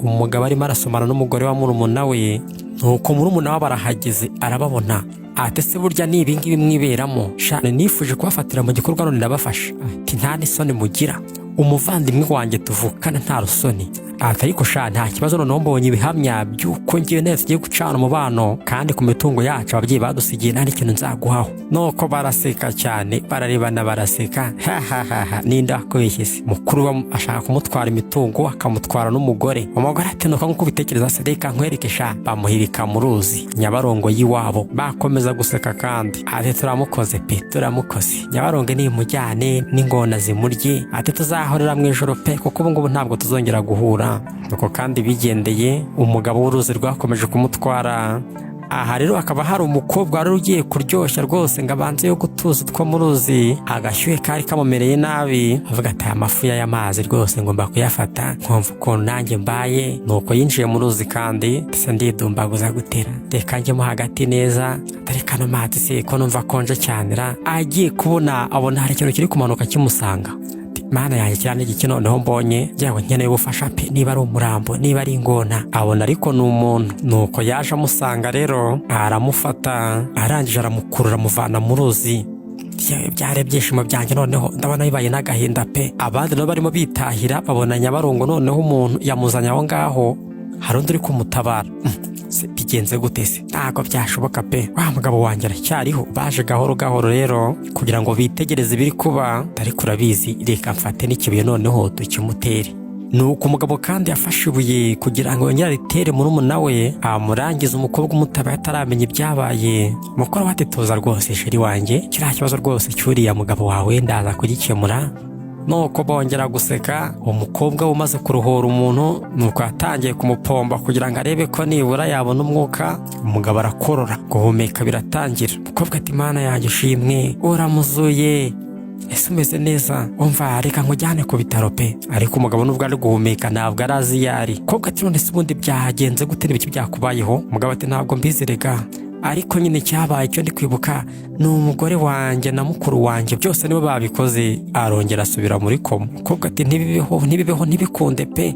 umugabo arimo arasomana n'umugore wa murumuna we, nuko murumuna we barahageze arababona. Ati se burya ni ibingibi mwiberamo, shane nifuje kubafatira mu gikorwa none ndabafasha. Ati nta n'isoni mugira, umuvandimwe wanjye tuvukana nta rusoni. Ati ariko sha nta kibazo, noneho mbonye ibihamya by'uko ngiye neza tugiye gucana umubano, kandi ku mitungo yacu ababyeyi badusigiye nta n'ikintu nzaguhaho. Nuko baraseka cyane, bararebana baraseka, ninda kubeshyese. Mukuru ashaka kumutwara imitungo akamutwara n'umugore. Umugore ati nuko nkuko ubitekereza se reka nkwereke sha. Bamuhirika mu ruzi Nyabarongo y'iwabo, bakomeza guseka kandi. Ati turamukoze pe, turamukoze. Nyabarongo ni mujyane n'ingona zimurye. Ati tuzahorera mu ijoro pe, kuko ubu ngubu ntabwo tuzongera guhura. Nuko kandi bigendeye, umugabo w'uruzi rwakomeje kumutwara. Aha rero akaba hari umukobwa wari ugiye kuryoshya rwose ngo abanze yo gutuza two mu ruzi. Agashyuhe kari kamumereye nabi, avuga ati amafu y'amazi rwose ngomba kuyafata nkumva ukuntu nanjye mbaye. Nuko yinjiye mu ruzi kandi se ndidumbaguza gutera, reka njyemo hagati neza, atari kano mazi se ko numva konje cyanira. Agiye kubona abona hari ikintu kiri kumanuka kimusanga. Mana yanjye cyane iki noneho mbonye byawe nkeneye ubufasha pe, niba ari umurambo niba ari ingona. Abona ariko ni umuntu. Nuko yaje amusanga rero aramufata, arangije aramukurura amuvana mu ruzi. Byari ibyishimo byanjye noneho ndabona bibaye n'agahinda pe. Abandi nabo barimo bitahira, babona Nyabarongo noneho umuntu yamuzanye aho ngaho, hari undi uri kumutabara. Bigenze gute se? Ntabwo byashoboka pe, wa mugabo wanjye aracyariho. Baje gahoro gahoro rero kugira ngo bitegereze ibiri kuba, ariko urabizi reka mfate n'ikibuye noneho tukimutere. Nuko umugabo kandi yafashe ibuye kugira ngo yongere aritere murumuna we, amurangiza umukobwa umutabaye ataramenya ibyabaye. Mukora wate tuza rwose sheri wanjye, kiriya kibazo rwose cyuriya mugabo wawe ndaza kugikemura. Nuko bongera guseka. Umukobwa umaze kuruhura umuntu, nuko yatangiye kumupomba kugira ngo arebe ko nibura yabona umwuka. Umugabo arakorora, guhumeka biratangira. Umukobwa ati mana yanjye ushimwe, uramuzuye, ese umeze neza, umva reka nkujyane ku bitaro pe. Ariko umugabo nubwo ari guhumeka ntabwo arazi yari. Umukobwa ati none se ubundi byagenze gute, n'ibiki byakubayeho? Umugabo ati ntabwo mbizi rega, ariko nyine cyabaye icyo ndi kwibuka ni umugore wanjye na mukuru wanjye byose nibo babikoze. Arongera asubira muri koma. Umukobwa ati ntibibeho ntibikunde pe,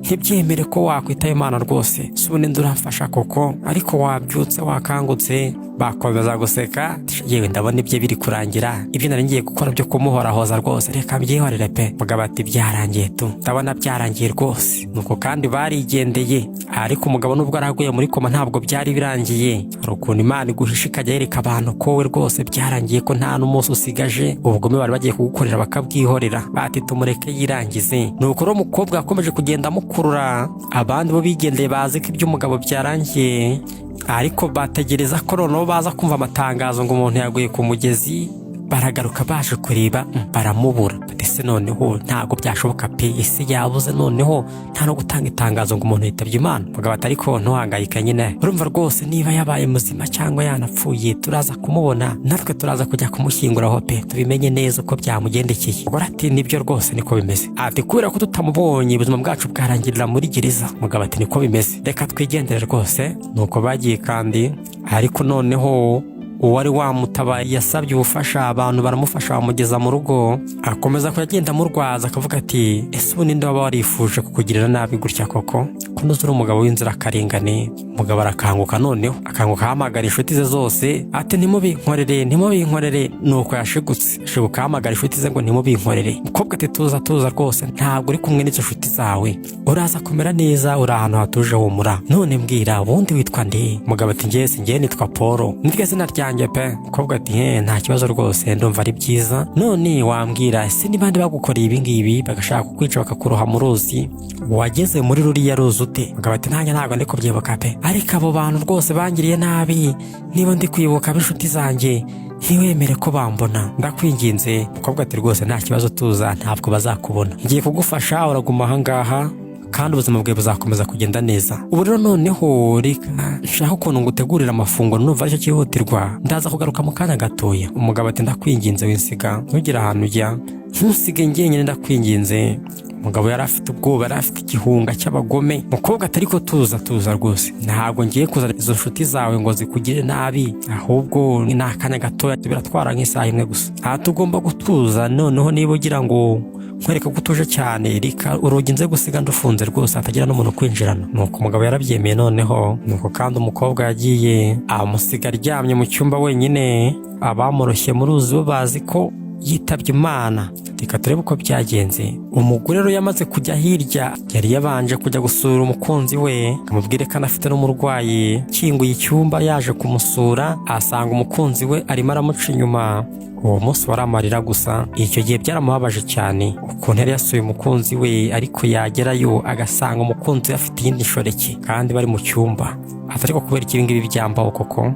ntibyemere ko wakwitaye Imana rwose, si ubundi ndurafasha koko, ariko wabyutse wakangutse. Bakomeza guseka, yewe ndabona ibye biri kurangira, ibyo nari ngiye gukora byo kumuhorahoza rwose reka mbyihorere pe. Mugabo ati byarangiye tu, ndabona byarangiye rwose. Nuko kandi barigendeye. Ariko umugabo nubwo araguye muri koma ntabwo byari birangiye. Hari ukuntu Imana iguhisha ikajya yereka abantu ko we rwose byarangiye, ko nta n'umunsi usigaje, ubugome bari bagiye kugukorera bakabwihorera. Bati tumureke yirangize. Nuko rero umukobwa yakomeje kugenda amukurura. Abandi bo bigendeye bazi ko iby'umugabo byarangiye, ariko bategereza ko noneho baza kumva amatangazo ngo umuntu yaguye ku mugezi. Baragaruka baje kureba, baramubura. Ese noneho ntago byashoboka pe, ese yabuze noneho nta no gutanga itangazo ngo umuntu yitabye Imana. Mugabo ati ariko ntuhangayika nyine, urumva rwose niba yabaye muzima cyangwa yanapfuye turaza kumubona, natwe turaza kujya kumushyinguraho pe, tubimenye neza uko byamugendekeye. Mugabo ati nibyo rwose niko bimeze. Ati kubera ko tutamubonye ubuzima bwacu bwarangirira muri gereza. Mugabo ati niko bimeze, reka twigendere rwose. Nuko bagiye kandi, ariko noneho uwari wamutabaye yasabye ubufasha, abantu baramufasha bamugeza mu rugo. Akomeza kugenda murwaza akavuga ati ese ubu ninde waba warifuje kukugirira nabi gutya koko, ko nuzura umugabo w'inzirakarengane. Umugabo arakanguka noneho, akanguka ahamagara inshuti ze zose. Ati ntimubinkorere. Nuko yashigutse, ashiguka ahamagara inshuti ze ngo ntimubinkorere. Umukobwa ati tuza rwose, ntabwo uri kumwe n'izo nshuti zawe, uraza kumera neza, uri ahantu hatuje humura. None mbwira ubundi witwa nde? Umugabo ati njye nitwa Paul, niryo zina ryanjye pe. Umukobwa ati nta kibazo rwose, ndumva ari byiza. None wambwira ese ni bande bagukoreye ibi ngibi bagashaka kukwica bakakuroha mu ruzi, wageze muri ruriya ruzi ute? Umugabo ati nanjye ntabwo ndi kubyibuka pe, ariko abo bantu rwose bangiriye nabi, niba ndi kwibuka b'inshuti zanjye ntiwemere ko bambona, ndakwinginze. Umukobwa ati rwose nta kibazo tuza, ntabwo bazakubona, ngiye kugufasha, uraguma aha ngaha kandi ubuzima bwe buzakomeza kugenda neza. Ubu rero noneho reka nshaka ukuntu ngutegurira amafunguro, numva aricyo cyihutirwa, ndaza kugaruka mu kanya gatoya. Umugabo ati ndakwinginze winsiga, ntugire ahantu ujya, ntusige njyenyine ndakwinginze. Umugabo yari afite ubwoba, yari afite igihunga cy'abagome. Umukobwa ati ariko tuza rwose, ntabwo ngiye kuzana izo nshuti zawe ngo zikugire nabi, ahubwo ni akanya gatoya, biratwara nk'isaha imwe gusa. Aha tugomba gutuza. Noneho niba ugira ngo nkwereka ko utuje cyane, reka urugi nze gusiga ndufunze rwose hatagira n'umuntu kwinjirana. Nuko umugabo yarabyemeye noneho, nuko kandi umukobwa yagiye amusiga aryamye mu cyumba wenyine. Abamoroshye mu ruzi bo bazi ko yitabye Imana. Reka turebe uko byagenze. Umugore rero yamaze kujya hirya, yari yabanje kujya gusura umukunzi we, amubwire ko anafite n'umurwayi. Kinguye icyumba yaje kumusura, asanga umukunzi we arimo aramuca inyuma. Uwo munsi wari amarira gusa. Icyo gihe byaramubabaje cyane ukuntu yari yasuye umukunzi we, ariko yagerayo agasanga umukunzi we afite iyindi nshoreke kandi bari mu cyumba. Ariko kubera iki ibingibi byambaho koko?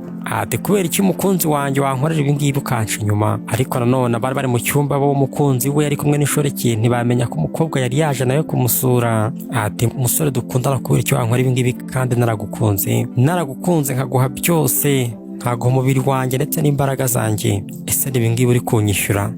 Kubera iki umukunzi wanjye wankorera ibingibi ukanca inyuma? Ariko nanone bari mu cyumba bo umukunzi we ari kumwe n'inshoreke, ntibamenya ko umukobwa yari yaje nawe kumusura. Umusore dukundana, kubera icyo wankorera ibingibi kandi naragukunze nkaguha byose, nkaguha umubiri wanjye ndetse n'imbaraga zanjye, ese ibingibi uri kunyishyura?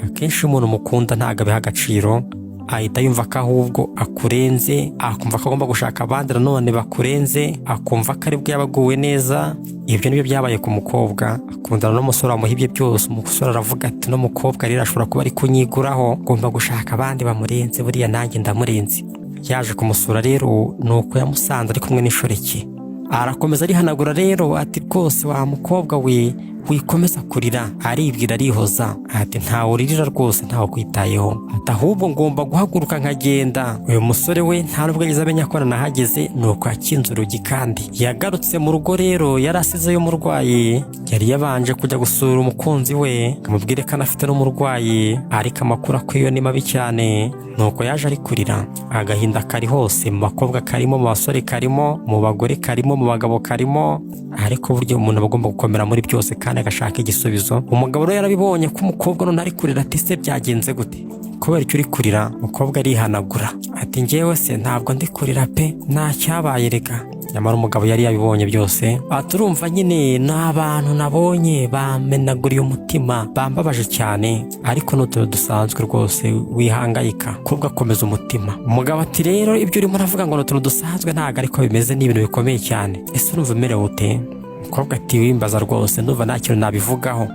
Akenshi umuntu mukunda ntabwo abiha agaciro, ahita yumva ko ahubwo akurenze, akumva ko agomba gushaka abandi nanone bakurenze, akumva ko aribwo yabaguwe neza. Ibyo nibyo byabaye ku mukobwa, akundana n'umusore wamuhibye byose. Umusore aravuga ati no mukobwa rero ashobora kuba ari kunyiguraho, ngomba gushaka abandi bamurenze, buriya nanjye ndamurenze. Yaje kumusura rero, nuko yamusanze ari kumwe n'inshoreke. Arakomeza arihanagura rero ati rwose wa mukobwa we wikomeza kurira. Aribwira arihoza ati ntawe uririra rwose, ntawe kwitayeho, ahubwo ngomba guhaguruka nkagenda. Uyu musore we nta nubwo yigeze amenya ko nanahageze, nuko yakinze urugi. Kandi yagarutse mu rugo rero yari asizeyo umurwayi. Yari yabanje kujya gusura umukunzi we, amubwire ko anafite n'umurwayi, ariko amakuru akwiye ni mabi cyane. Nuko yaje ari kurira, agahinda kari hose, mu bakobwa karimo, mu basore karimo, mu bagore karimo, mu bagabo karimo. Ariko buryo umuntu aba agomba gukomera muri byose kandi agashaka igisubizo. Umugabo rero yarabibonye ko umukobwa none ari kurira, ati se byagenze gute? Kubera icyo uri kurira? Umukobwa arihanagura ati njyewe se ntabwo ndi kurira pe, nta cyabaye rega. Nyamara umugabo yari yabibonye byose. Turumva nyine n'abantu nabonye bamenaguriye umutima, bambabaje cyane, ariko n'utuntu dusanzwe rwose, wihangayika kubwo akomeza umutima. Umugabo ati rero ibyo urimo uravuga ngo n'utuntu dusanzwe ntabwo ariko bimeze, n'ibintu bikomeye cyane. Ese urumva umerewe ute? Umukobwa ati wimbaza rwose, ndumva nta kintu nabivugaho,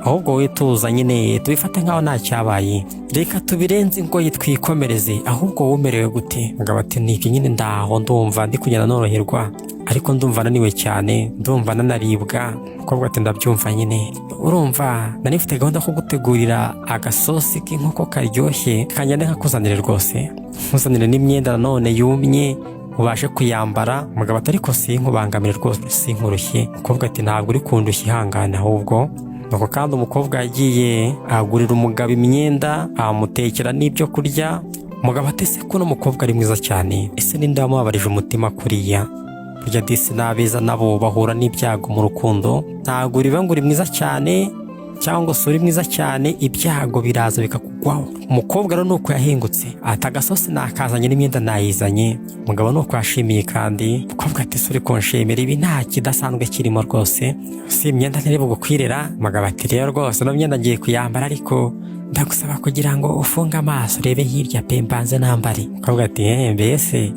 ahubwo wituza nyine tubifate nkaho nta cyabaye, reka tubirenze ingoyi twikomereze, ahubwo wumerewe gute? Umugabo ati nibyo nyine ndaho, ndumva ndi kugenda noroherwa, ariko ndumva naniwe cyane, ndumva nanaribwa. Umukobwa ati ndabyumva nyine, urumva nari mfite gahunda ko gutegurira agasosi k'inkoko karyoshye, kanyane nkakuzanire rwose, nkuzanire n'imyenda nanone yumye ubashe kuyambara. Umugabo ati ariko sinkubangamire rwose, sinkurushye. Umukobwa ati ntabwo uri kundushya, ihangane ahubwo. Nuko kandi umukobwa yagiye agurira umugabo imyenda, amutekera n'ibyo kurya. Umugabo ati se ko n'umukobwa ari mwiza cyane, ese ninde wamubabarije umutima kuriya? Burya disi n'abeza nabo bahura n'ibyago mu rukundo, ntabwo uriba ngo uri mwiza cyane cyangwa se uri mwiza cyane, ibyago biraza bikakugwaho. Umukobwa rero nuko yahingutse ati agasosi nakazanye n'imyenda nayizanye. Umugabo nuko yashimiye kandi. Umukobwa ati suri konshimira, ibi nta kidasanzwe kirimo rwose, si imyenda ntiri bugukwirira. Umugabo ati rero rwose no myenda ngiye kuyambara, ariko ndagusaba kugira ngo ufunge amaso urebe hirya pe, mbanze nambari. Umukobwa ati mbese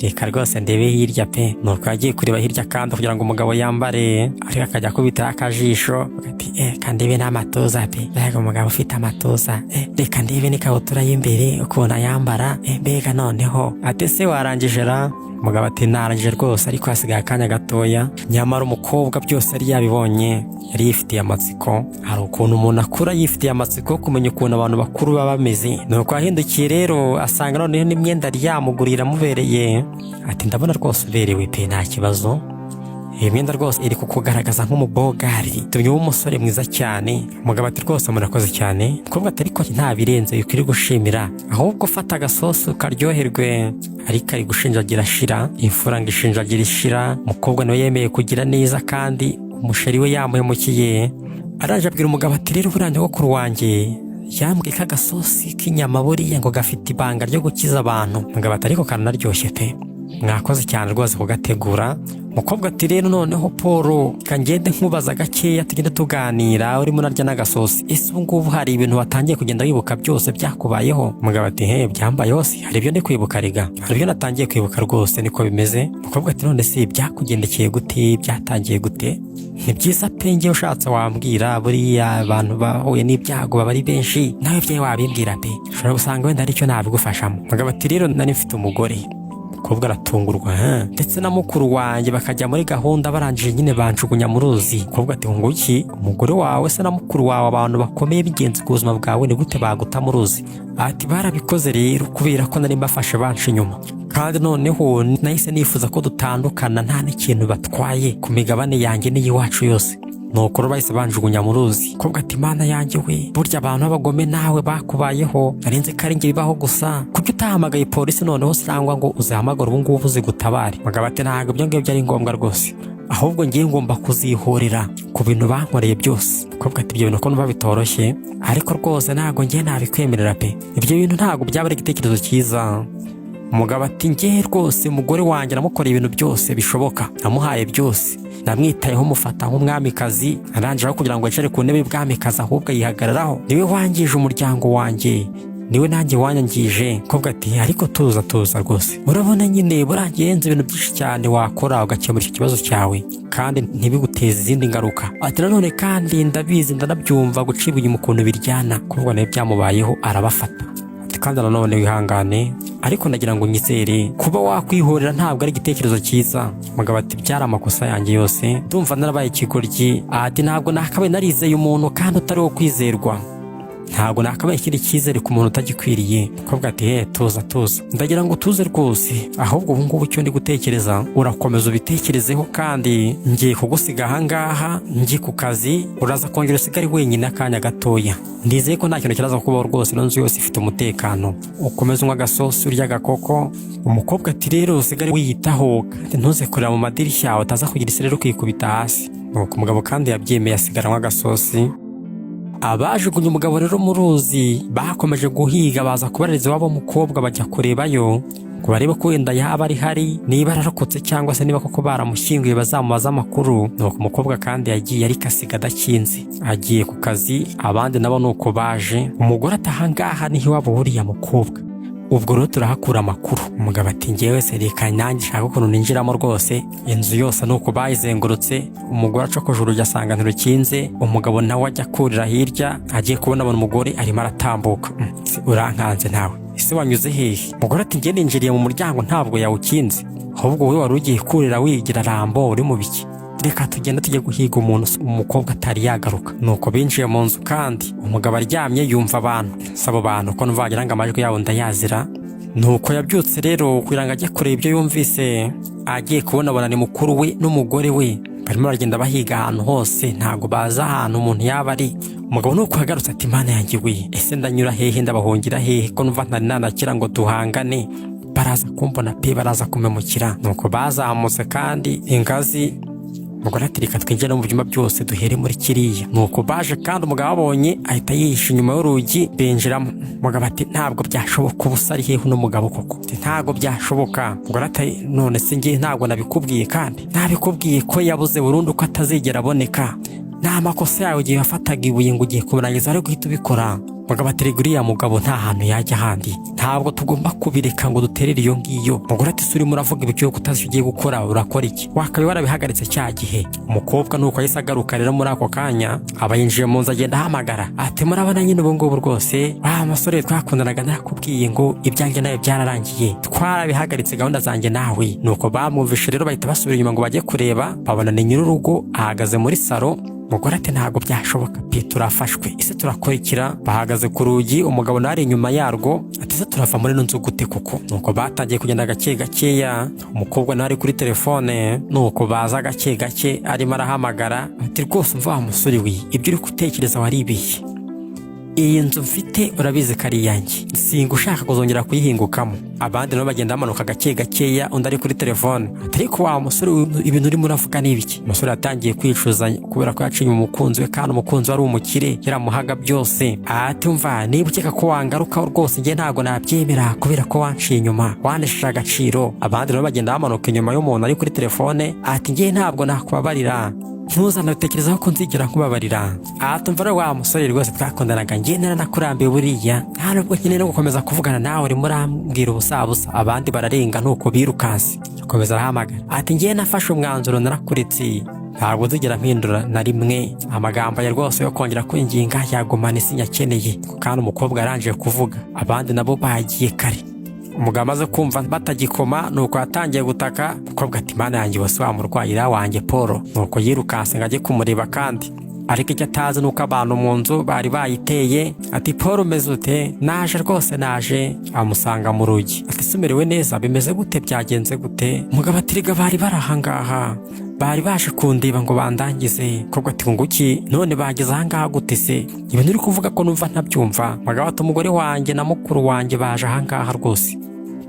reka rwose ndebe hirya pe. Nuko yagiye kureba hirya kandi kugira ngo umugabo yambare, ariko akajya kubitira akajisho, ati kandi ibi n'amatuza pe, mbega umugabo ufite amatuza, reka ndebe n'ikabutura y'imbere ukuntu ayambara, mbega noneho. Ati se warangije ra? Umugabo ati narangije rwose, ariko hasigaye akanya gatoya. Nyamara umukobwa byose yari yabibonye, yari yifitiye amatsiko. Hari ukuntu umuntu akura yifitiye amatsiko kumenya ukuntu abantu bakuru baba bameze. Nuko ahindukiye rero asanga noneho n'imyenda yari yamugurira amubereye. Ati ndabona rwose uberewe pe, nta kibazo, iyi myenda rwose iri kukugaragaza nk'umubogari, tumye umusore mwiza cyane. Umugabo ati rwose murakoze cyane. Umukobwa ati ariko nta birenze ukiri gushimira, ahubwo fata agasosi ukaryoherwe. Ariko ari gushinjagira ashira, imfura ngo ishinjagira ishira. Umukobwa nawe yemeye kugira neza kandi umusheri we yamuhemukiye. Araje abwira umugabo ati rero buriya nyogokuru wanjye yambwiye ko agasosi k'inyama buriya ngo gafite ibanga ryo gukiza abantu. Umugabo ati ariko karanaryoshye pe, mwakoze cyane rwose kugategura. umukobwa ati rero noneho Paul kangende nkubaza gakeya tugende tuganira urimo narya n'agasosi, ese ubu ngubu hari ibintu watangiye kugenda wibuka byose byakubayeho? Umugabo ati byambayeho se, hari ibyo ndi kwibuka rega, hari ibyo natangiye kwibuka rwose niko bimeze. Umukobwa ati none se byakugendekeye gute, byatangiye gute? Ni byiza pe ngewe ushatse wambwira, buriya abantu bahuye n'ibyago baba ari benshi, nawe byawe wabimbwira pe, ushobora gusanga wenda aricyo nabigufashamo. Umugabo ati rero nari mfite umugore. Umukobwa aratungurwa ndetse na mukuru wanjye bakajya muri gahunda, barangije nyine banjugunya mu ruzi. Umukobwa ati ngo iki, umugore wawe se na mukuru wawe abantu bakomeye b'ingenzi ku buzima bwawe ni gute baguta mu ruzi? Ati barabikoze rero kubera ko nari mbafashe banca inyuma, kandi noneho nahise nifuza ko dutandukana nta n'ikintu batwaye ku migabane yanjye n'iyiwacu yose. nuko rero bahise banjugunya mu ruzi. Umukobwa ati mana yanjye we, burya abantu b'abagome nawe bakubayeho, narinze ko ari njye bibaho gusa, kuko utahamagaye polisi noneho cyangwa ngo uzahamagara ubu ngubu uzigutabare? Umugabo ati ntabwo ibyo ngibyo ari ngombwa rwose, ahubwo ngiye ngomba kuzihorera ku bintu bankoreye byose. Umukobwa ati ibyo bintu ko numva bitoroshye, ariko rwose ntabwo ngiye nabikwemerera pe, ibyo bintu ntabwo byaba ari igitekerezo cyiza. Umugabo ati ngiye rwose umugore wanjye namukoreye ibintu byose bishoboka, namuhaye byose, namwitayeho mufata nk'umwamikazi, arangiraho kugira ngo yicare ku ntebe y'ubwamikazi ahubwo yihagararaho. Niwe wangije umuryango wanjye, niwe nanjye wanyangije. Umukobwa ati ariko tuza rwose, urabona nyine burangiye yenze ibintu byinshi cyane wakora ugakemura icyo kibazo cyawe kandi ntibiguteze izindi ngaruka. Ati nanone kandi ndabizi ndanabyumva gucibwa inyuma ukuntu biryana. Umukobwa nawe byamubayeho arabafata. Ati kandi nanone wihangane, ariko ndagira ngo unyizere, kuba wakwihorera ntabwo ari igitekerezo cyiza. Umugabo ati byari amakosa yanjye yose, ndumva narabaye ikigoryi. Ati ntabwo nakabaye narizeye umuntu kandi utari wo kwizerwa, ntabwo nakabaye ikindi cyizere ku muntu utagikwiriye. Umukobwa ati tuza ndagira ngo tuze rwose, ahubwo ubu ngubu icyo ndi gutekereza urakomeza ubitekerezeho, kandi ngiye kugusiga ahangaha ngiye ku kazi, uraza kongera usigare wenyine akanya gatoya. Ndizeye ko nta kintu kiraza kubaho rwose, ino nzu yose ifite umutekano, ukomeze unywa agasosi urya agakoko. Umukobwa ati rero usigare wiyitaho kandi ntuze kureba mu madirishya utaza kugira isereri ukikubita hasi. Nuko umugabo kandi yabyemeye asigara anywa agasosi. Abajugunye umugabo rero mu ruzi bakomeje guhiga, baza kubaririza iwabo w'umukobwa bajya kurebayo ngo barebe ko wenda yaba ari hari, niba ararokotse cyangwa se niba koko baramushyinguye bazamubaza amakuru. Nuko umukobwa kandi yagiye ariko asiga adakinze, agiye ku kazi, abandi nabo nuko baje. Umugore ati ahangaha niho iwabo wuriya mukobwa, ubwo rero turahakura amakuru. Umugabo ati ngewe se reka nanjye nshaka ukuntu ninjiramo rwose. Inzu yose nuko bayizengurutse, umugore acokoje urugi asanga ntirukinze. Umugabo nawe ajya kurira hirya, agiye kubona abona umugore arimo aratambuka. Urankanze nawe, ese wanyuze hehe? Umugore ati ngiye ninjiriye mu muryango ntabwo yawukinze, ahubwo wowe wari ugiye kurira wigira rambo, uri mu biki? Reka tugenda tujye guhiga umuntu. Umukobwa atari yagaruka. Nuko binjiye mu nzu kandi umugabo aryamye yumva abantu, sabo bantu ko nvagira ngo amajwi yabo ndayazira. Nuko yabyutse rero kugira ngo ajye kureba ibyo yumvise, agiye kubona ni mukuru we n'umugore we barimo baragenda bahiga ahantu hose, ntago baza ahantu umuntu yaba ari. Umugabo nuko yagarutse ati mana yanjye we, ese ndanyura hehe, ndabahungira hehe ko numva ntari nanakira ngo duhangane? Baraza kumbona pe, baraza kumemukira. Nuko bazamutse kandi ingazi. Umugore ati reka twinjire mu byumba byose duhere muri kiriya. Nuko baje kandi umugabo abonye ahita yihisha inyuma y'urugi binjiramo. Umugabo ati ntabwo byashoboka, ubusa ari hehe n'umugabo koko? Ntabwo byashoboka. Umugore ati none se ngiye ntabwo nabikubwiye, kandi nabikubwiye ko yabuze burundu ko atazigera aboneka. Nta makosa yawe ugiye wafataga ibuye ngo ugiye kubirangiza ari guhita ubikora. Umugabo ati uriya mugabo nta hantu yajya ahandi, ntabwo tugomba kubireka ngo duterere iyo ngiyo. Umugore ati urimo uravuga ibyo utazi ugiye gukora, urakora iki? Wakabaye warabihagaritse cya gihe. Umukobwa nuko yahise agaruka rero muri ako kanya, aba yinjiye mu nzu agenda ahamagara ati murabona nyine ubu ngubu rwose wa musore twakundanaga nakubwiye ngo ibyanjye nawe byararangiye, twarabihagaritse gahunda zanjye nawe. Nuko bamwumvishe rero bahita basubira inyuma ngo bajye kureba, babona ni nyir'urugo ahagaze muri saro. Umugore ati ntabwo byashoboka pe, turafashwe, ese turakurikira. Bahagaze ku rugi, umugabo nawe ari inyuma yarwo. Ati ese turava muri ino nzu gute koko? Nuko batangiye kugenda gake gakeya, umukobwa nawe ari kuri telefone. Nuko baza gake gake arimo arahamagara ati rwose umva wa musore we, ibyo uri gutekereza waribeshye. iyi nzu mfite urabizi ko ari iyanjye, singa ushaka kuzongera kuyihingukamo. Abandi nabo bagenda bamanuka gake gakeya, undi ari kuri telefone. Ariko wa musore, ibintu urimo uravuga ni ibiki? Umusore yatangiye kwicuza kubera ko yacinye umukunzi we, kandi umukunzi wari umukire yaramuhaga byose. Ati umva, niba ukeka ko wangarukaho rwose njye ntabwo nabyemera, kubera ko wanciye inyuma, wanesheje agaciro. Abandi nabo bagenda bamanuka inyuma y'umuntu ari kuri telefone. Ati njye ntabwo nakubabarira, ntuzanatekerezaho ko nzigera nkubabarira. Atumva rero wa musore rwose twakundanaga njye naranakurambiwe buriya, nta nubwo nkeneye no gukomeza kuvugana nawe, urimo urambwira ubusabusa. Abandi bararenga nuko birukanse. Akomeza arahamagara ati njye nafashe umwanzuro narakuretse, ntabwo nzigera mpindura na rimwe. Amagambo ya rwose yo kongera kwinginga yagumana isi nyakeneye, kandi umukobwa yarangije kuvuga. Abandi nabo bagiye kare. Umugabo amaze kumva batagikoma nuko yatangiye gutaka. Umukobwa ati mana yanjye wose wa murwayira wanjye Paul. Nuko yirukanse ngo ajye kumureba, kandi ariko icyo atazi nuko abantu mu nzu bari bayiteye. Ati Paul umeze ute? Naje rwose naje. Amusanga mu rugi. Ati sumerewe neza, bimeze gute, byagenze gute? Umugabo ati rega bari barahangaha, bari baje kundiba ngo bandangize. Kobwa ati nguki none bageze ahangaha gute se? Ibintu uri kuvuga ko numva ntabyumva. Umugabo ati umugore wanjye na mukuru wanjye baje ahangaha rwose.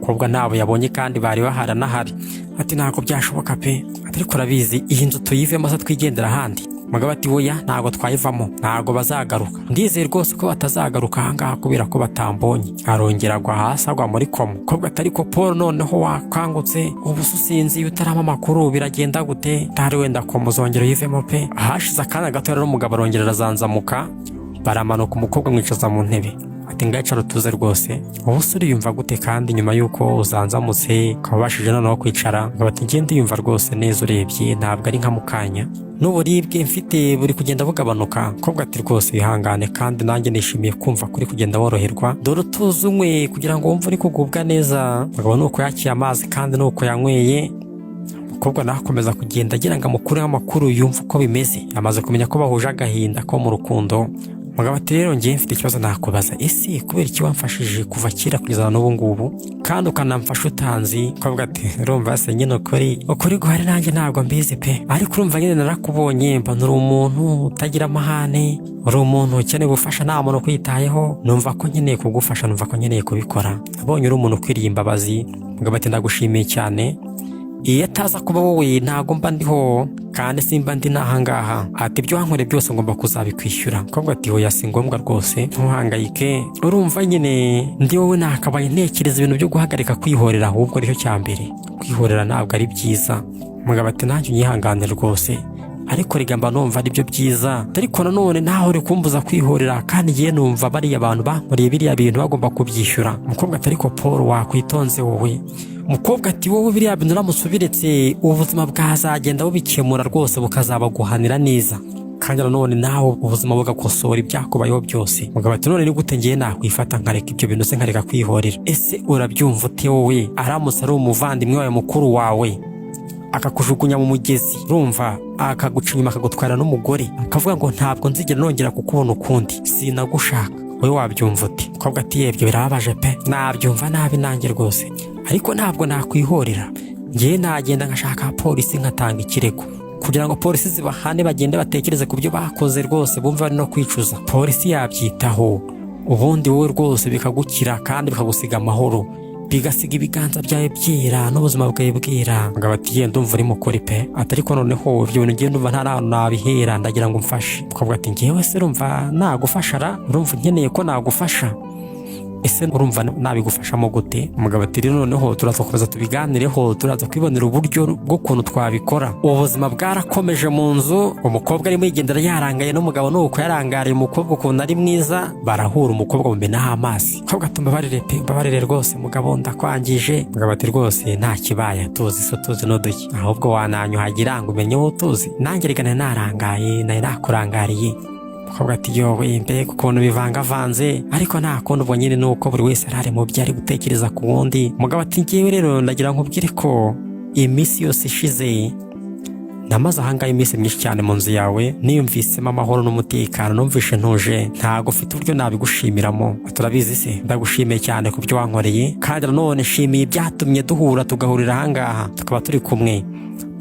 Kobwa nabo yabonye kandi bari baharanahari. Ati ntabwo byashoboka pe. Ati ariko urabizi iyi nzu tuyivemo se twigendera ahandi? Umugabo ati oya ntabwo twayivamo, ntabwo bazagaruka. Ndizeye rwose ko batazagaruka ahangaha kubera ko batambonye. Arongera agwa hasi agwa muri koma. Kobwa ati ariko Paul noneho wakangutse, ubu usinzi utarama amakuru biragenda gute? Tari wenda ko muzongera uyivemo pe. Hashize akanya gato rero umugabo arongera arazanzamuka, baramanuka umukobwa amwicaza mu ntebe. Ati ngayicara utuze rwose. Wowe usuri yumva gute kandi nyuma yuko uzanzamutse ukaba ubashije noneho kwicara? Ngo bati ngende yumva rwose neza, urebye ntabwo ari nka mukanya, n'uburibwe mfite buri kugenda bugabanuka. Kobwa ati rwose wihangane, kandi nanjye nishimiye kumva kuri kugenda woroherwa. Dore utuze unywe kugira ngo wumve uri kugubwa neza. Umugabo nuko yakiye amazi kandi nuko yanyweye. Umukobwa nawe akomeza kugenda agira ngo amukureho amakuru yumva uko bimeze. Yamaze kumenya ko bahuje agahinda ko mu rukundo. Umugabo ati rero njye mfite ikibazo nakubaza, ese kubera iki wamfashije kuva kera kugeza n'ubu ngubu kandi ukanamfasha utanzi? Umukobwa ati urumva se nyine ukuri guhari nanjye ntabwo mbizi pe, ariko urumva nyine narakubonye mbona uri umuntu utagira amahane, uri umuntu ukeneye ubufasha nta muntu kwitayeho, numva ko nkeneye kugufasha, numva ko nkeneye kubikora, nabonye uri umuntu ukwiriye imbabazi. Umugabo ati ndagushimiye cyane, iyo ataza kuba wowe ntago mba ndiho, kandi simba ndi nahangaha. Ati ibyo wankore byose ngomba kuzabikwishyura. Umukobwa ati oya si ngombwa rwose, ntuhangayike, urumva nyine ndi wowe nakabaye ntekereza ibintu byo guhagarika kwihorera, ahubwo aricyo cya mbere. Kwihorera ntabwo ari byiza. Umugabo ati nanjye unyihangane rwose, ariko rigamba numva ari byo byiza, ariko nanone naho uri kumbuza kwihorera, kandi ngiye numva bariya abantu bankoreye biriya bintu bagomba kubyishyura. Umukobwa ati ariko Paul wakwitonze wowe. Umukobwa ati wowe biriya bintu uramutse ubuzima bwazagenda bubikemura rwose, bukazabaguhanira neza, kandi nanone nawe ubuzima bugakosora ibyakubayeho byose. Umugabo ati none ni gute ngiye nakwifata nkareka ibyo bintu se nkareka kwihorera? Ese urabyumva ute wowe aramutse ari umuvandimwe wawe mukuru wawe akakujugunya mu mugezi, urumva akaguca inyuma akagutwara n'umugore, akavuga ngo ntabwo nzigera nongera kukubona ukundi, sinagushaka, wowe wabyumva ute? Umukobwa ati yebyo birababaje pe, nabyumva nabi nanjye rwose, ariko ntabwo nakwihorera. Ngiye nagenda ngashaka polisi nkatanga ikirego kugira ngo polisi zibahane, bagende batekereze ku byo bakoze rwose, bumve bari no kwicuza. Polisi yabyitaho, ubundi wowe rwose bikagukira kandi bikagusiga amahoro, bigasiga ibiganza byawe byera n'ubuzima bwawe bwera. Umugabo ati yenda umva uri mukuri pe, ati ariko noneho ibyo bintu ngiye ndumva nta hantu nabihera, ndagira ngo umfashe. Umukobwa ati ngewe se urumva nagufasha ra? Urumva nkeneye ko nagufasha? Ese urumva nabigufashamo gute? Umugabo ati rero noneho turazakomeza tubiganireho, turaza kwibonera uburyo bw'ukuntu twabikora. Ubuzima bwarakomeje mu nzu, umukobwa arimo yigendera yarangaye, n'umugabo nuko yarangariye umukobwa ukuntu ari mwiza. Barahura, umukobwa mumenaho amazi. Umukobwa ati mbabarire pe, mbabarire rwose mugabo ndakwangije. Umugabo ati rwose nta kibaye, tuzi so tuzi n'uduki, ahubwo wananyuhagira ngo umenye wowe tuzi, nanjye rigana narangaye nari nakurangariye. Umukobwa ati yowe mbega ukuntu bivangavanze, ariko nta kundi ubwo nyine nuko buri wese arari mu byo ari gutekereza ku wundi. Umugabo ati ngewe rero ndagira nkubwire ko iminsi yose ishize namaze ahangaha iminsi myinshi cyane mu nzu yawe, niyumvisemo amahoro n'umutekano, numvishe ntuje, ntago mfite uburyo nabigushimiramo. Turabizi se ndagushimiye cyane ku byo wankoreye, kandi nanone nshimiye ibyatumye duhura tugahurira ahangaha tukaba turi kumwe.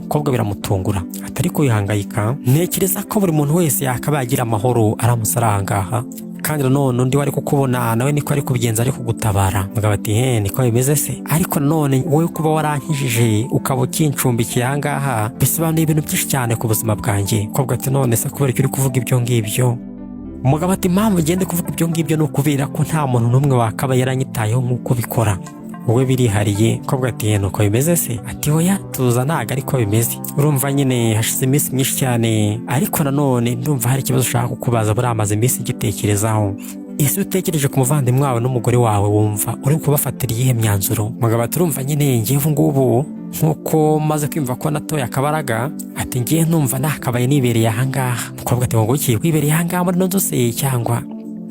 Umukobwa biramutungura, atari kwihangayika, ntekereza ko buri muntu wese yakabaye agira amahoro aramutse ari ahangaha, kandi nanone undi wari kukubona nawe niko ari kubigenza ari kugutabara. Umugabo ati niko bimeze se, ariko nanone wowe kuba warankijije ukaba ukincumbikiye ahangaha bisobanuye ibintu byinshi cyane ku buzima bwanjye. Umukobwa ati none se kubera icyo uri kuvuga ibyo ngibyo? Umugabo ati impamvu ngende kuvuga ibyo ngibyo ni ukubera ko nta muntu n'umwe wakaba yaranyitayeho nk'uko bikora, wowe birihariye. Umukobwa ati nuko bimeze se? Ati oya tuza ntago ariko bimeze. Urumva nyine hashize iminsi myinshi cyane, ariko nanone ndumva hari ikibazo ushaka kukubaza buri amaze iminsi igitekerezaho. Ese utekereje ku muvandimwe wawe n'umugore wawe wumva uri kubafatira iyihe myanzuro? Umugabo ati urumva nyine ngewe ngubu nkuko maze kwimva ko natoye akabaraga, ati ngiye numva nakabaye nibereye ahangaha. Umukobwa ati ngo ukiye kwibereye ahangaha muri no nzose cyangwa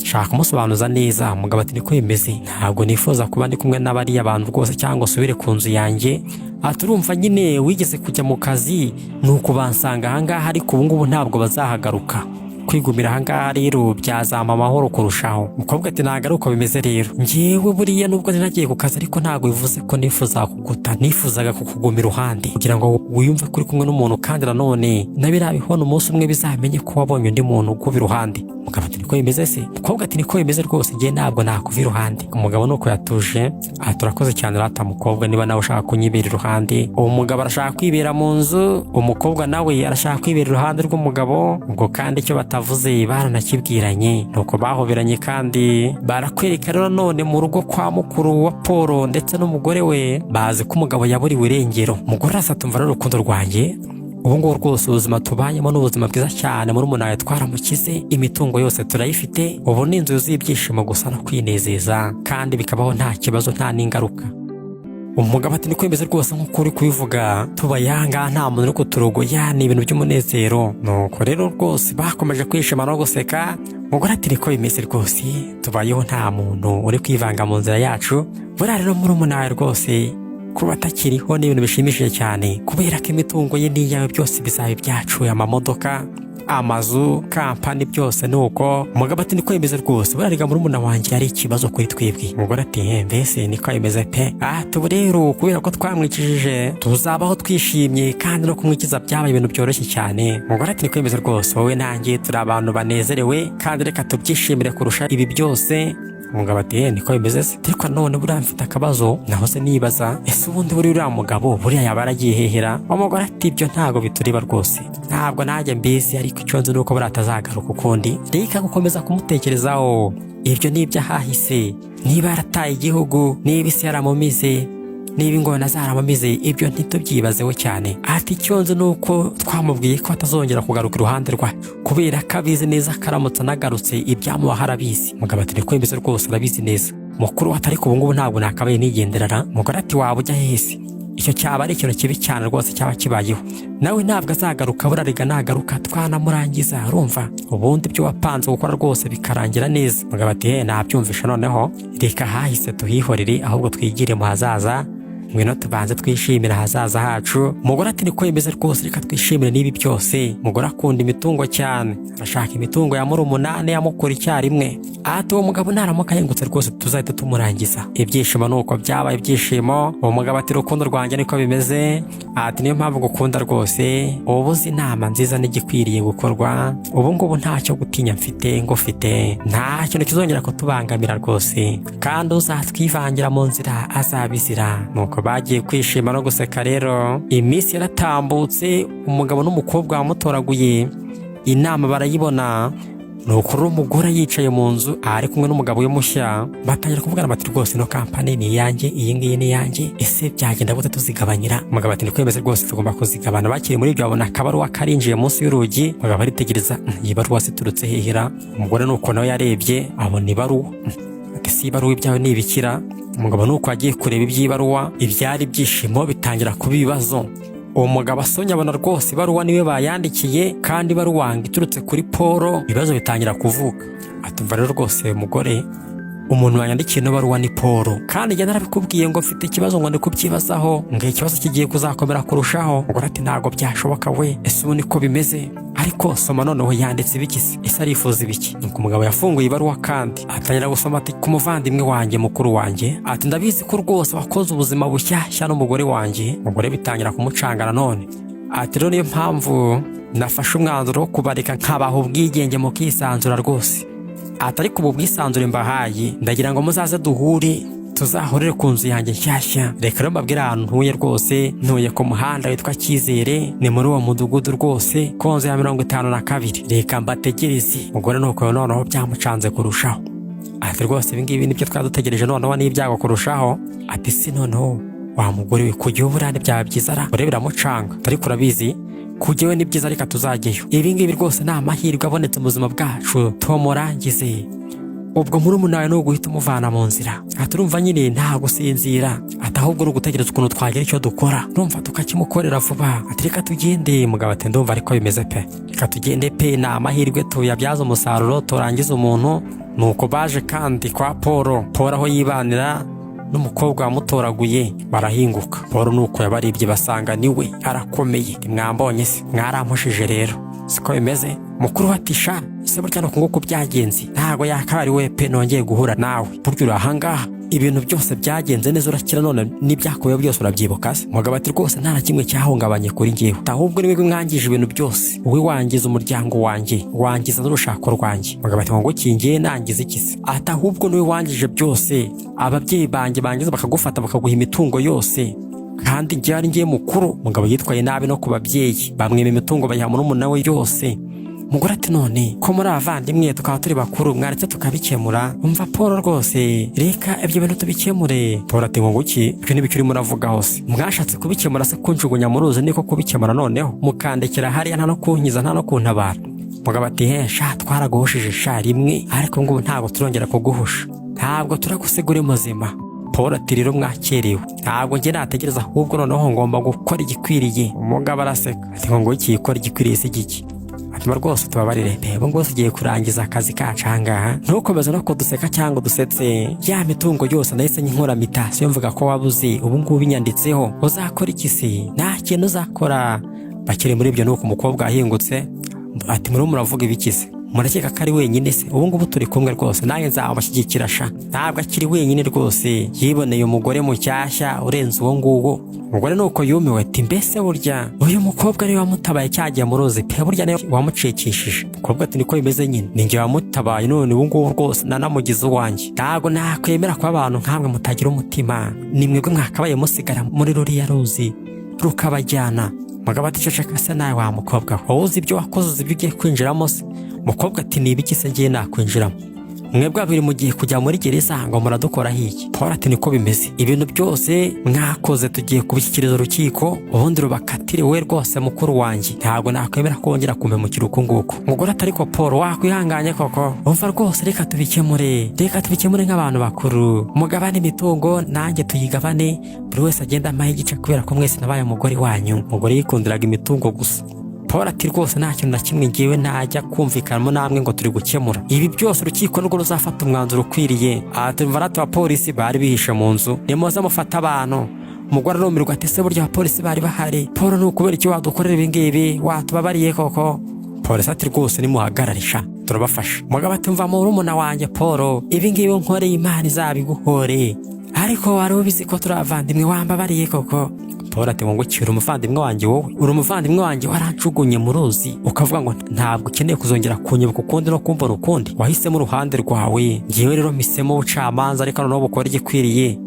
shaka kumusobanuza neza. Umugabo ati niko bimeze, ntabwo nifuza kuba ndi kumwe n'abariya abantu rwose cyangwa usubire ku nzu yanjye. Ati urumva nyine wigeze kujya mu kazi nuko bansanga ahangaha, ariko ubu ngubu ntabwo bazahagaruka. Kwigumira ahangaha rero byazama amahoro kurushaho. Umukobwa ati ntabwo ari uko bimeze rero, ngewe buriya nubwo nagiye ku kazi ariko ntabwo bivuze ko nifuza kuguta, nifuzaga kukuguma iruhande kugira ngo wiyumve kuri kumwe n'umuntu, kandi nanone nabirabihona umunsi umwe bizamenye ko wabonye undi muntu ukuba iruhande. Umugabo ati niko bimeze se? Umukobwa ati niko bimeze rwose, ngewe ntabwo nakuva iruhande. Umugabo nuko yatuje ati urakoze cyane rata mukobwa, niba nawe ushaka kunyibera iruhande. Uwo mugabo arashaka kwibera mu nzu, umukobwa nawe arashaka kwibera iruhande rw'umugabo. Ubwo kandi icyo batavuze baranakibwiranye, nuko bahoberanye kandi barakwereka rero none mu rugo kwa mukuru wa Paul ndetse n'umugore we bazi ko umugabo yaburiwe irengero. Umugore arasatumva rero urukundo rwanjye, ubu ngubu rwose ubuzima tubayemo n'ubuzima bwiza cyane, muri umunara twaramukize, imitungo yose turayifite, ubu ni inzu yuzuye ibyishimo gusa no kwinezeza, kandi bikabaho nta kibazo nta n'ingaruka. Umugabo ati niko bimeze rwose nk'uko uri kubivuga, tubayanga nta muntu uri kuturogoya, ni ibintu by'umunezero. Nuko rero rwose bakomeje kwishima no guseka. Umugore ati niko bimeze rwose, tubayeho nta muntu uri kwivanga mu nzira yacu. Buriya rero muri umunara rwose kuba atakiriho ni ibintu bishimishije cyane, kubera ko imitungo ye n'iyawe byose bizaba ibyacu, amamodoka, amazu, kampani, byose nuko. Umugabo ati niko bimeze rwose, burariga muri umuna wanjye ari ikibazo kuri twebwe. Umugore ati mbese niko bimeze pe? Tubu rero kubera ko twamwikijije tuzabaho twishimye, kandi no kumwikiza byabaye ibintu byoroshye cyane. Umugore ati niko bimeze rwose, wowe nanjye turi abantu banezerewe, kandi reka tubyishimire kurusha ibi byose. Umugabo ati niko bimeze se? Ariko none buriya mfite akabazo nahoze nibaza, ese ubundi buri uriya mugabo buriya yaba yaragiye hehera? Umugore ati ibyo ntabwo bituriba rwose, ntabwo najya mbizi, ariko icyo nzi nuko buriya atazagaruka ukundi. Reka gukomeza kumutekerezaho, ibyo ni iby'ahahise. Niba yarataye igihugu, niba isi yaramumize, niba ingona zaramumize, ibyo ntitubyibazeho cyane. Ati icyo nzi nuko twamubwiye ko atazongera kugaruka iruhande rwa, kubera ko abizi neza karamutse anagarutse ibyamubaho arabizi. Umugabo ati niko bimeze rwose, arabizi neza. Mukuru we ati ariko ubu ngubu ntabwo nakabaye nigenderara. Umugore ati waba ujya hese? Icyo cyaba ari ikintu kibi cyane rwose cyaba kibayeho. Nawe ntabwo azagaruka, burariga nagaruka twanamurangiza, urumva ubundi ibyo wapanze gukora rwose bikarangira neza. Umugabo ati nabyumvisha, noneho reka hahise tuhihorere, ahubwo twigire mu hazaza, ngwino tubanze twishimira ahazaza hacu. Umugore ati niko bimeze rwose, reka twishimire n'ibi byose. Umugore akunda imitungo cyane, arashaka imitungo ya muri umunani yamukora icyarimwe. Ati uwo mugabo naramuka yengutse rwose tuzahita tumurangiza. Ibyishimo nuko byabaye ibyishimo. Uwo mugabo ati urukundo rwanjye niko bimeze. Ati niyo mpamvu gukunda rwose, ubu uzi inama nziza n'igikwiriye gukorwa. Ubu ngubu ntacyo gutinya mfite, ngufite nta kintu kizongera kutubangamira rwose, kandi uzatwivangira mu nzira azabizira. Nuko bagiye kwishima no guseka. Rero iminsi yaratambutse, umugabo n'umukobwa wamutoraguye inama barayibona. Nuko rero umugore yicaye mu nzu ari kumwe n'umugabo we mushya, batangira kuvugana bati rwose no kampani ni iyanjye, iyi ngiyi ni iyanjye, ese byagenda gute tuzigabanyira? Umugabo ati niko bimeze rwose, tugomba kuzigabana. Bakiri muri ibyo babona akabaruwa karinjiye munsi y'urugi. Umugabo aritegereza, iyi baruwa ziturutse hehera? Umugore nuko nawe yarebye abona ibaruwa, ati si ibaruwa ibyawe ni ibikira? Umugabo nuko agiye kureba iby'ibaruwa, ibyari ibyishimo bitangira kuba ibibazo. Uwo mugabo asomye abona rwose ibaruwa niwe bayandikiye, kandi ibaruwa iturutse kuri Paul. Ibibazo bitangira kuvuka. Atumva rero rwose umugore, umuntu wanyandikiye ino baruwa ni Paul, kandi njye narabikubwiye ngo mfite ikibazo ngo ndi kubyibazaho, ngo ikibazo kigiye kuzakomera kurushaho. Umugore ati ntabwo byashoboka we, ese ubu niko bimeze? Ariko soma noneho yanditse ibiki? Ese arifuza ibiki? Nuko umugabo yafunguye ibaruwa kandi atangira gusoma ati ku muvandimwe wanjye mukuru wanjye, ati ndabizi ko rwose wakoze ubuzima bushyashya n'umugore wanjye. Umugore bitangira kumucanga nanone. Ati rero niyo mpamvu nafashe umwanzuro wo kubareka nkabaha ubwigenge mu kisanzura rwose. atari ku bwisanzure mbahaye ndagira ngo muzaze duhure tuzahurire ku nzu yanjye nshyashya. Reka rero mbabwire ahantu ntuye rwose, ntuye ku muhanda witwa Cyizere, ni muri uwo mudugudu rwose ku nzu ya 52. Reka mbategereze. Umugore nuko noneho byamucanze kurushaho, ati rwose ibingibi nibyo twadutegereje noneho n'ibyago kurushaho. Ati si noneho wa mugore we kujya uburane byaba byiza ara ure biramucanga, ariko urabizi kujyewe ni byiza reka tuzajyeyo. Ibingibi rwose ni amahirwe abonetse mu buzima bwacu tumurangize. Ubwo muri umunawe no guhita umuvana mu nzira. Aturumva nyine nta gusinzira, atahubwo no gutegereza ukuntu twagira icyo dukora, numva tukakimukorera vuba. Ati reka tugende. Mugabo ati ndumva ariko bimeze pe, reka tugende pe, ni amahirwe tuyabyaza umusaruro turangiza umuntu. Nuko baje kandi kwa Paul aho yibanira n'umukobwa wamutoraguye barahinguka. Paul nuko yabaribye basanga niwe arakomeye. Mwambonye se, mwaramushije rero siko bimeze. Mukuru watisha ese burya no kunguko byagenze ntago yakabari we pe, nongeye guhura nawe buryo urahangaha ibintu byose byagenze neza urakira none n'ibyakoye byose urabyibuka se. Mugabo ati rwose nta na kimwe cyahungabanye kuri ngewe, ahubwo niwe mwangije ibintu byose, wowe wangiza umuryango wanjye, wangiza n'urushako rwanjye. Mugabo ati ngo kingiye nangiza iki se? Ati ahubwo niwe wangije byose, ababyeyi banjye bangiza bakagufata bakaguha imitungo yose, kandi njye ari ngiye mukuru. Mugabo yitwaye nabi no ku babyeyi, bamwima imitungo bayiha n'umuna we yose. Mugore ati none ko muri abavandimwe tukaba turi bakuru mwaretse tukabikemura. Umva Paul rwose reka ibyo bintu tubikemure. Paul ati ngo iki ibyo nibikiri muravuga hose, mwashatse kubikemura se kunjugunya mu ruzi niko kubikemura noneho mukandekera hariya nta no kunkiza nta no kuntabara. Mugabo ati sha twaraguhushije sha rimwe, ariko ngo ntabwo turongera kuguhusha, ntabwo turagusigura muzima. Paul ati rero mwakerewe, ntabwo njye nategereza ahubwo noneho ngomba gukora igikwiriye. Umugabo araseka ati ngo iki ikora igikwiriye se giki? Ati rwose tubabarire ntebo ngo ugiye kurangiza akazi kacu ahangaha, ntukomeze no kuduseka cyangwa dusetse. Ya mitungo yose nahise nkora mitasiyo mvuga ko wabuze, ubu ngubu binyanditseho. Uzakora iki se? Nta kintu uzakora. Bakiri muri ibyo nuko umukobwa ahingutse ati muri muravuga ibiki se? Murakeka ko ari wenyine se? Ubu ngubu turi kumwe rwose, nanjye nzabashyigikira sha. Ntabwo akiri wenyine rwose, yiboneye umugore mushyashya urenze uwo nguwo. Umugore nuko yumiwe ati mbese burya uyu mukobwa niwe wamutabaye cyagiye mu ruzi pe, burya niwe wamucikishije. Umukobwa ati niko bimeze nyine, ninjye wamutabaye none ubu ngubu rwose nanamugize uwanjye. Ntabwo nakwemera ko abantu nkamwe mutagira umutima, ni mwebwe mwakabaye musigara muri ruriya ruzi rukabajyana. Mugabo ati ceceka se nawe wa mukobwa, wowe uzi ibyo wakoze, uzi ibyo ugiye kwinjiramo se? Umukobwa ati ni ibiki se ngiye nakwinjiramo? Mwebwe babiri mugiye kujya muri gereza ngo muradukora hiki? Paul ati niko bimeze, ibintu byose mwakoze tugiye kubishyikiriza urukiko ubundi rubakatire we rwose mukuru wanjye, ntabwo nakwemera kongera kumpemukira uko nguko. Umugore ati ariko Paul wakwihanganye koko, umva rwose reka tubikemure nk'abantu bakuru, mugabane imitungo nanjye tuyigabane, buri wese agenda amahe igice kubera ko mwese nabaye umugore wanyu. Umugore yikundiraga imitungo gusa. Paul ati rwose nta kintu na kimwe ngiwe najya kumvikanamo namwe ngo turi gukemura ibi byose, urukiko nirwo ruzafata umwanzuro ukwiriye. Ati mvarata wa polisi bari bihishe mu nzu, nimuze mufata abantu. Umugore arumirwa ati se burya abapolisi bari bahari? Paul ni ukubera iki wadukorera ibi ngibi, watubabariye koko? Polisi ati rwose nimuhagararisha turabafasha. Umugabo ati mva mu rumuna wanjye Paul, ibi ngibi nkoreye Imana izabiguhore, ariko wari ubizi ko turavandimwe wambabariye koko? Paul ati ngo ukiri umuvandimwe wanjye, wowe uri umuvandimwe wanjye warancugunye mu ruzi ukavuga ngo ntabwo ukeneye kuzongera kunyibuka ukundi no kumbona ukundi, wahisemo uruhande rwawe, ngewe rero mpisemo ubucamanza ariko noneho bukora igikwiriye.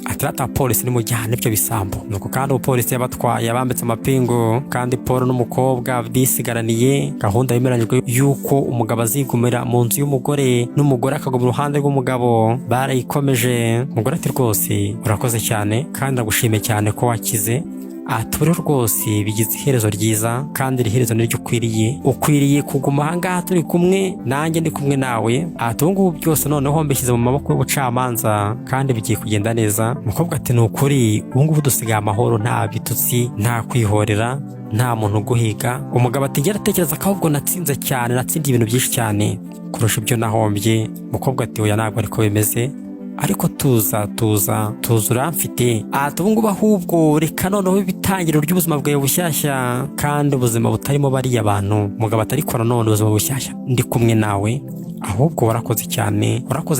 Atirata polisi ni mujyane ibyo bisambo. Nuko kandi umupolisi yabatwaye abambitse amapingu, kandi Paul n'umukobwa bisigaraniye gahunda yemeranyijwe yuko umugabo azigumira mu nzu y'umugore n'umugore akaguma uruhande rw'umugabo. Barayikomeje. Umugore ati rwose urakoze cyane kandi ndagushimiye cyane ko wakize. Aturi rwose bigize iherezo ryiza, kandi iri herezo niryo ukwiriye kuguma ahangaha turi kumwe, nanjye ndi kumwe nawe. Atungu byose noneho mbishyize mu maboko y'ubucamanza kandi bigiye kugenda neza. Umukobwa ati ni ukuri ubu ngubu dusigaye amahoro, nta bitutsi, nta kwihorera, nta muntu uguhiga. Umugabo ati ngera atekereza ko ahubwo natsinze cyane, natsindiye ibintu byinshi cyane kurusha ibyo nahombye. Umukobwa ati oya ntabwo ariko bimeze, ariko tuza uramfite. Ati ubu ngubu ahubwo reka noneho ibitangiriro ry'ubuzima bwawe bushyashya, kandi ubuzima butarimo bariya abantu. Umugabo ati ariko nanone ubuzima bushyashya ndi kumwe nawe, ahubwo warakoze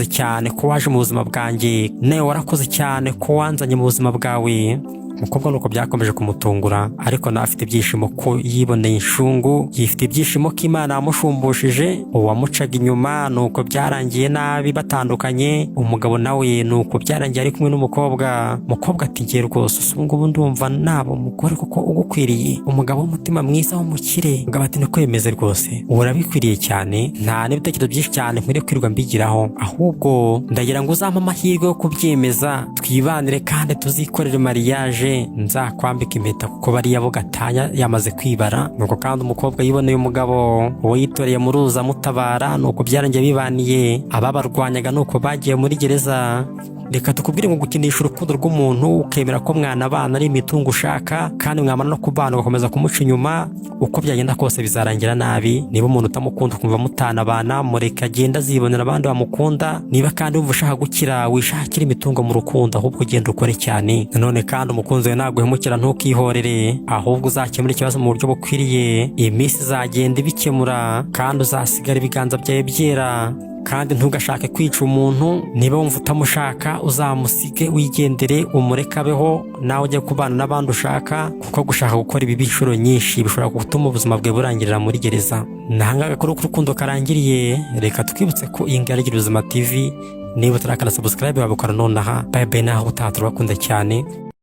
cyane ko waje mu buzima bwanjye, nawe warakoze cyane ko wanzanye mu buzima bwawe. umukobwa nuko byakomeje kumutungura, ariko nawe afite ibyishimo ko yiboneye inshungu, yifite ibyishimo ko Imana yamushumbushe. Uwamucaga inyuma nuko byarangiye nabi batandukanye. Umugabo nawe nuko byarangiye ari kumwe n'umukobwa. Umukobwa ati ngiye rwose ubu ndumva nabo umugore kuko ugukwiriye, umugabo w'umutima mwiza w'umukire. Umugabo ati niko yemeze rwose, urabikwiriye cyane, nta n'ibitekerezo byinshi cyane nkwiriye kwirirwa mbigiraho, ahubwo ndagira ngo uzampe amahirwe yo kubyemeza, twibanire kandi tuzikorere mariage, nzakwambika impeta kuko bariya bo gatanya yamaze kwibara. Nuko kandi umukobwa yiboneye umugabo uwo yitoreye mu ruza mutabara, nuko byarangiye bibaniye. Ababarwanyaga nuko bagiye muri gereza. Reka tukubwire ngo gukinisha urukundo rw'umuntu ukemera ko mwana abana ari imitungo ushaka, kandi mwamara no kubana ugakomeza kumuca inyuma, uko byagenda kose bizarangira nabi. Niba umuntu utamukunda ukumva mutanabana, mureka agenda azibonera abandi bamukunda. Niba kandi wumva ushaka gukira, wishakira imitungo mu rukundo, ahubwo ugenda ukore cyane. Nanone kandi umukunzi we naguhemukira ntukihorere, ahubwo uzakemura ikibazo mu buryo bukwiriye. Iminsi izagenda ibikemura kandi uzasigara ibiganza byawe byera. Kandi ntugashake kwica umuntu, niba wumva utamushaka uzamusige wigendere, umureke abeho, nawe ujye kubana n'abandi ushaka, kuko gushaka gukora ibi inshuro nyinshi bishobora gutuma ubuzima bwe burangirira muri gereza. Nahanga gakuru k'urukundo karangiriye. Reka twibutse ko iyi ngiyi ari Gira Ubuzima TV. Niba utarakanda subscribe wabikora nonaha. Bye bye, naho utaha turabakunda cyane.